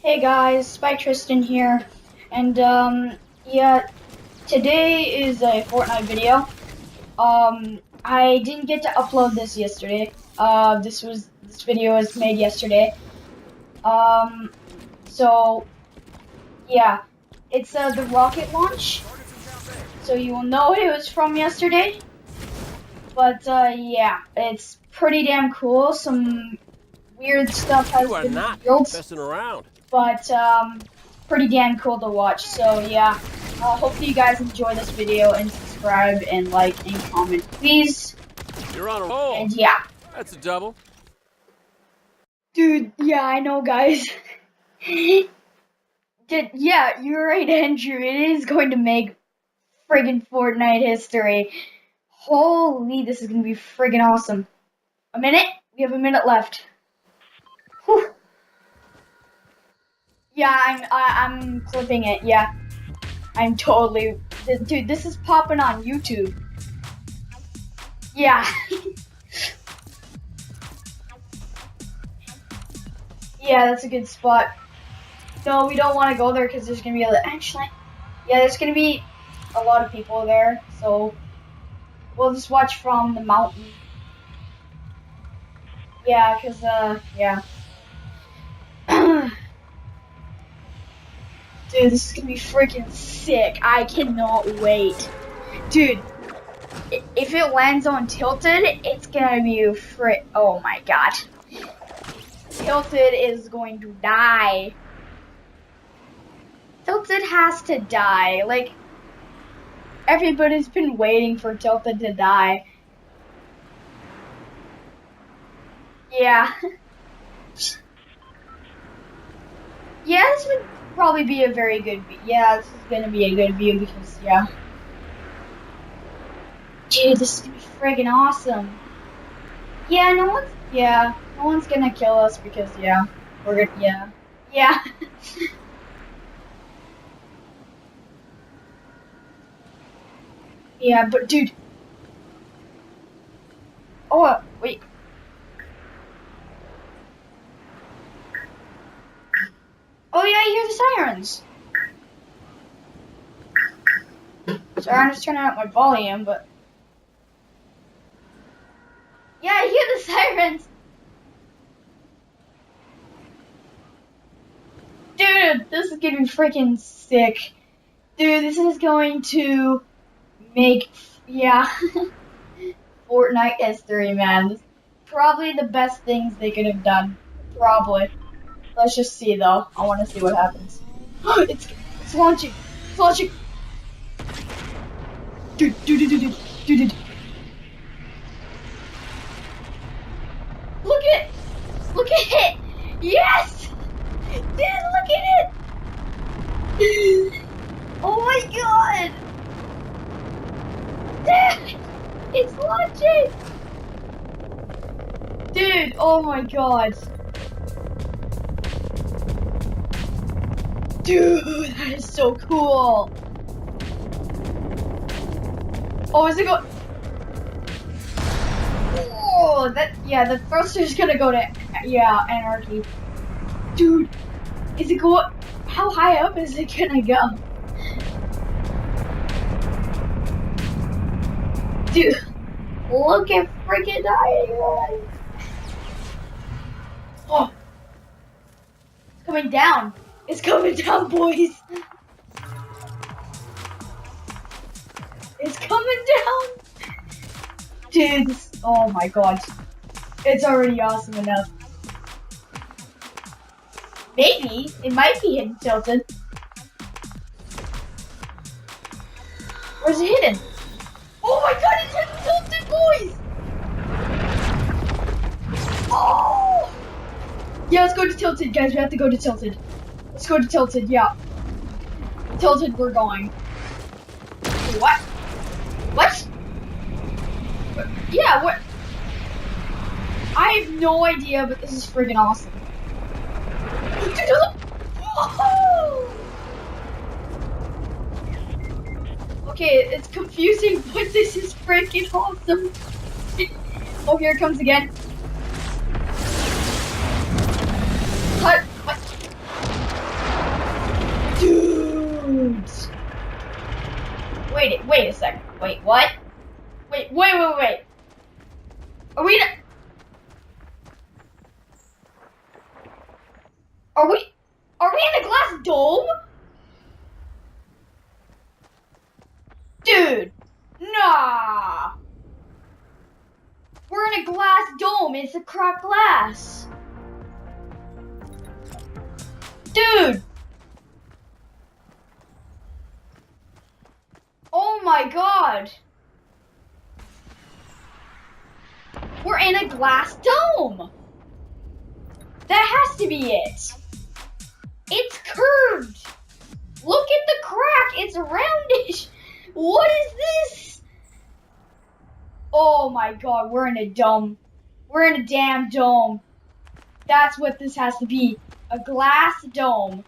Hey guys, SpikedT here, and yeah, today is a Fortnite video. I didn't get to upload this yesterday. This video was made yesterday. Um, so yeah, it's the rocket launch, so you will know it was from yesterday. But yeah, it's pretty damn cool. Some weird stuff has been revealed. Messing around. But pretty damn cool to watch. So yeah, hopefully you guys enjoy this video and subscribe and like and comment, please. You're on a roll. And yeah, That's a double. dude. Yeah, I know, guys. Yeah, you're right, Andrew. It is going to make friggin' Fortnite history. Holy, this is gonna be friggin' awesome. A minute? We have a minute left. Whew. Yeah, I'm clipping it. Yeah, I'm totally, dude. This is popping on YouTube. Yeah. Yeah, that's a good spot. No, we don't want to go there because there's gonna be there's gonna be a lot of people there. So we'll just watch from the mountain. Yeah, cause yeah. Dude, this is gonna be freaking sick. I cannot wait. Dude, if it lands on Tilted, it's gonna be oh my god. Tilted is going to die. Tilted has to die. Like, everybody's been waiting for Tilted to die. Yeah. Yeah, this would probably be a very good view. Yeah, this is gonna be a good view because, yeah. Dude, this is gonna be friggin' awesome. Yeah, no one's gonna kill us because, yeah, we're gonna, yeah. Yeah. Yeah, but dude. Oh, wait. Oh yeah, I hear the sirens. Sorry, I'm just turning up my volume, but yeah, I hear the sirens. Dude, this is gonna be freaking sick. Dude, this is going to make, yeah, Fortnite history, man. This is probably the best things they could have done. Probably. Let's just see, though. I want to see what happens. It's launching. It's launching. Dude. Look at it. Look at it. Yes. Dude, look at it. Oh my god. Dude, it's launching. Dude, oh my god. Dude, that is so cool. Oh, is it go? Oh, the thruster's gonna go to, yeah, anarchy. Dude, is it go? How high up is it gonna go? Dude, look at freaking dying. Oh, it's coming down. It's coming down, boys. It's coming down. Dude, oh my god. It's already awesome enough. Maybe. It might be hidden tilted. Where's it hidden? Oh my god, it's hidden tilted, boys! Oh! Yeah, let's go to tilted, guys. We have to go to tilted. Let's go to tilted, yeah. Tilted, we're going. What? What? Yeah, what? I have no idea, but this is friggin' awesome. Whoa! Okay, it's confusing, but this is freaking awesome. Oh, here it comes again. Cut. What? Wait, what? Wait. Are we Are we in a glass dome? Dude, nah. We're in a glass dome. It's a cracked glass. Dude. Oh my god. We're in a glass dome. That has to be it. It's curved. Look at the crack. It's roundish. What is this? Oh my god, we're in a dome. We're in a damn dome. That's what this has to be. A glass dome.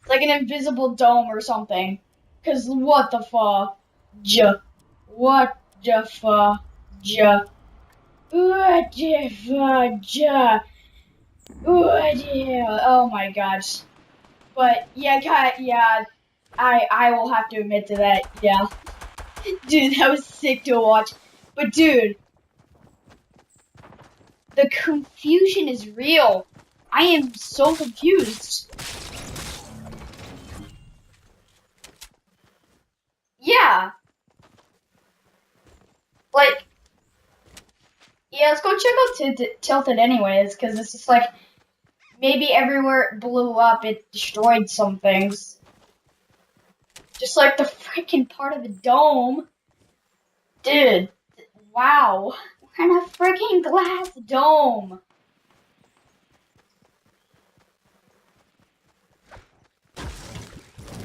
It's like an invisible dome or something. Cause what the fuck? What the fuck? What the fuck? What the? Oh my gosh. But yeah, I will have to admit to that. Yeah, dude, that was sick to watch. But dude, the confusion is real. I am so confused. Yeah, like, yeah, let's go check out Tilted anyways, because it's just like, maybe everywhere it blew up, it destroyed some things. Just like the freaking part of the dome. Dude, wow. We're in a freaking glass dome.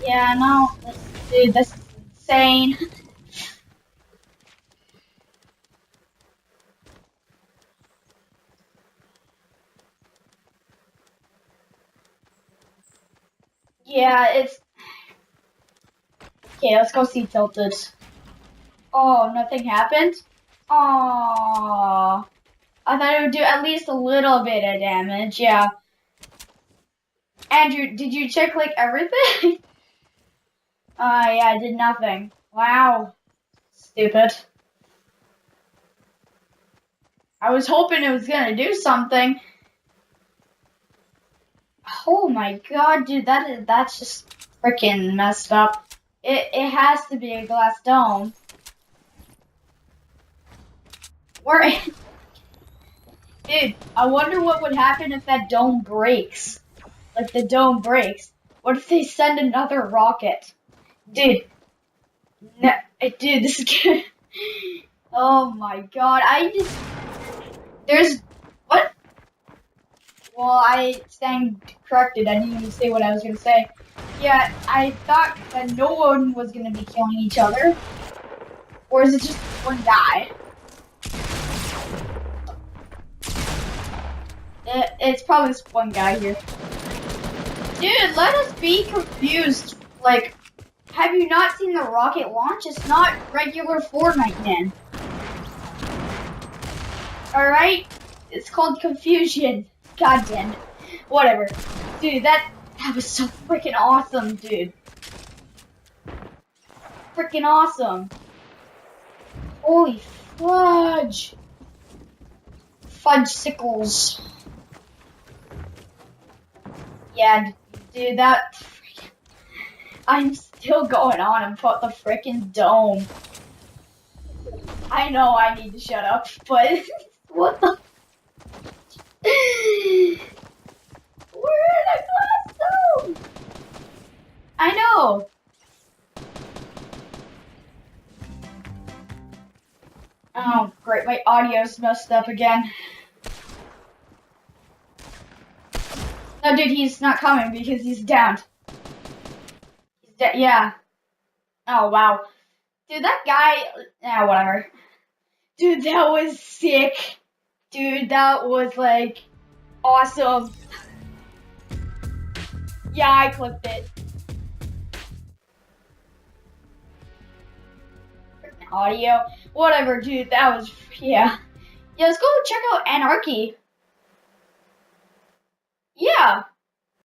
Yeah, no, dude, that's insane. Yeah, it's... Okay, let's go see Tilted. Oh, nothing happened? Aww. I thought it would do at least a little bit of damage, yeah. Andrew, did you check, like, everything? Yeah, I did nothing. Wow. Stupid. I was hoping it was gonna do something. Oh my god, dude, that's just freaking messed up. It has to be a glass dome. We're dude, I wonder what would happen if that dome breaks. Like the dome breaks. What if they send another rocket? Dude, no, dude, this is good. Oh my god, there's, what? Well, I stand corrected. I didn't even say what I was gonna say. Yeah, I thought that no one was gonna be killing each other. Or is it just one guy? It's probably this one guy here. Dude, let us be confused. Like, have you not seen the rocket launch? It's not regular Fortnite, man. Alright? It's called confusion. God damn it. Whatever. Dude, that was so freaking awesome, dude. Freaking awesome. Holy fudge. Fudge sickles. Yeah, dude, that I'm still going on about the freaking dome. I know I need to shut up, but what the? We're in a glass dome! I know! Oh, great, my audio's messed up again. No, dude, he's not coming because he's downed. He's yeah. Oh, wow. Dude, that guy... Yeah, whatever. Dude, that was sick. Dude, that was, like, awesome. Yeah, I clipped it. Audio. Whatever, dude, that was... Yeah. Yeah, let's go check out Anarchy.